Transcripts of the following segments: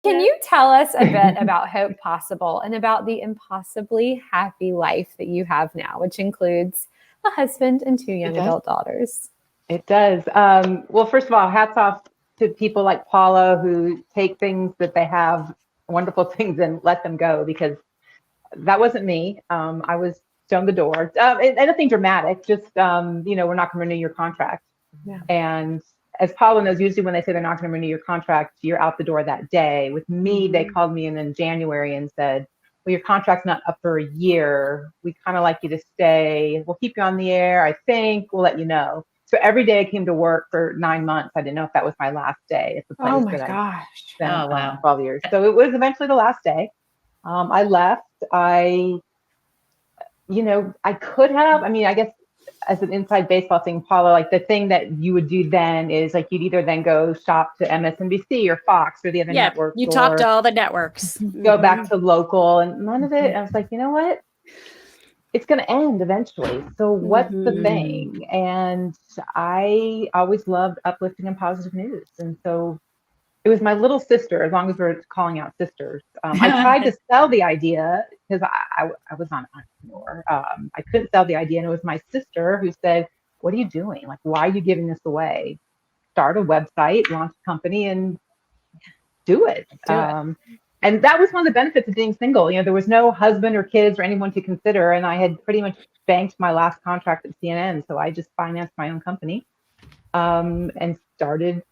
Can you tell us a bit about Hope Possible and about the impossibly happy life that you have now, which includes a husband and 2 young adult daughters? It does. Well, first of all, hats off to people like Paula who take things that they have, wonderful things, and let them go, because that wasn't me. I was shown the door. And nothing dramatic, just, we're not going to renew your contract. Yeah. And as Paula knows, usually when they say they're not going to renew your contract, you're out the door that day. With me, they called me in January and said, well, your contract's not up for a year. We kind of like you to stay. We'll keep you on the air. I think we'll let you know. So every day I came to work for 9 months. I didn't know if that was my last day at the place I spent 12 years. So it was eventually the last day. I left. I could have, I guess as an inside baseball thing, Paula, like the thing that you would do then is like, you'd either then go shop to MSNBC or Fox or the other networks. You talk to all the networks. Go back to local, and none of it. I was like, you know what? It's going to end eventually. So what's the thing? And I always loved uplifting and positive news. And so it was my little sister, as long as we're calling out sisters. I tried to sell the idea because I was not an entrepreneur. I couldn't sell the idea. And it was my sister who said, what are you doing? Like, why are you giving this away? Start a website, launch a company, and do it. And that was one of the benefits of being single. There was no husband or kids or anyone to consider. And I had pretty much banked my last contract at CNN. So I just financed my own company and started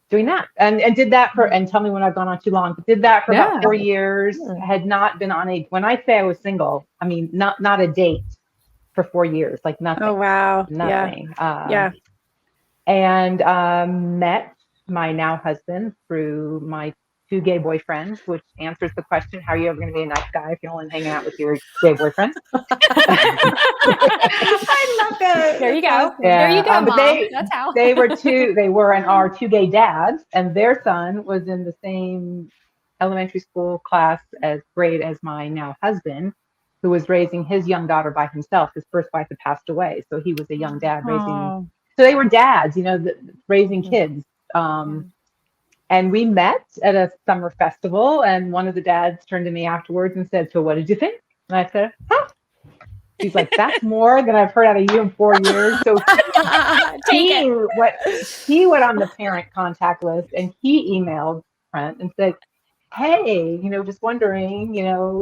doing that and did that and tell me when I've gone on too long, but did that for about 4 years. Had not been on when I say I was single, I mean, not a date for 4 years, like nothing. Oh, wow. Nothing. And met my now husband through my 2 gay boyfriends, which answers the question, how are you ever going to be a nice guy if you're only hanging out with your gay boyfriends? I love that. There you go. There you go, Mom. That's how. They were and are 2 gay dads, and their son was in the same elementary school class grade as my now husband, who was raising his young daughter by himself. His first wife had passed away, so he was a young dad raising. So they were dads, raising kids. And we met at a summer festival, and one of the dads turned to me afterwards and said, so what did you think? And I said, huh? He's like, that's more than I've heard out of you in 4 years. So he went on the parent contact list, and he emailed Trent and said, hey, just wondering,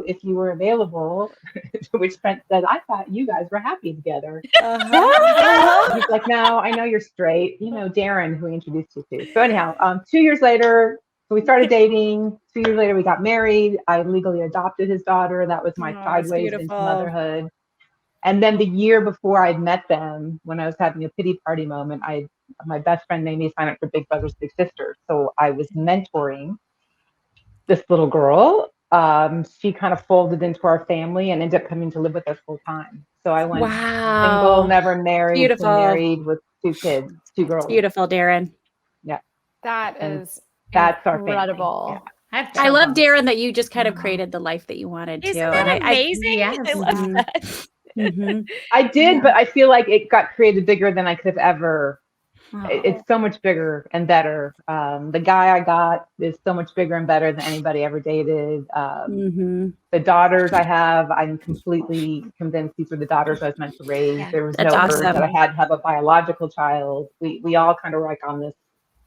if you were available, to which Trent said, I thought you guys were happy together. He's like, no, I know you're straight. Daryn, who he introduced you to. So anyhow, 2 years later, so we started dating. 2 years later, we got married. I legally adopted his daughter. That was my sideways into motherhood. And then the year before I'd met them, when I was having a pity party moment, my best friend made me sign up for Big Brothers Big Sisters. So I was mentoring this little girl. She kind of folded into our family and ended up coming to live with us full time. So I went single, never married, married with 2 kids, 2 girls. Beautiful, Daryn. Yeah. That's incredible. Yeah. I love, Daryn, that you just kind of created the life that you wanted to. Isn't that amazing? I love that. I did, but I feel like it got created bigger than I could have ever. It's so much bigger and better. The guy I got is so much bigger and better than anybody ever dated. The daughters I have, I'm completely convinced these were the daughters I was meant to raise. There was no urge that I had to have a biological child. We all kind of like on this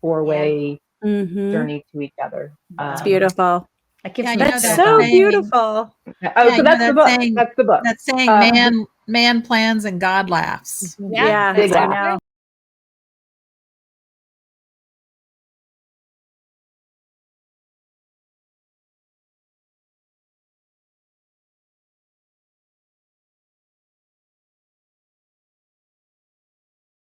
4-way journey to each other. It's beautiful. That's so beautiful. So that's the book. That's the book. That saying, man plans and God laughs. Yeah, exactly. I know.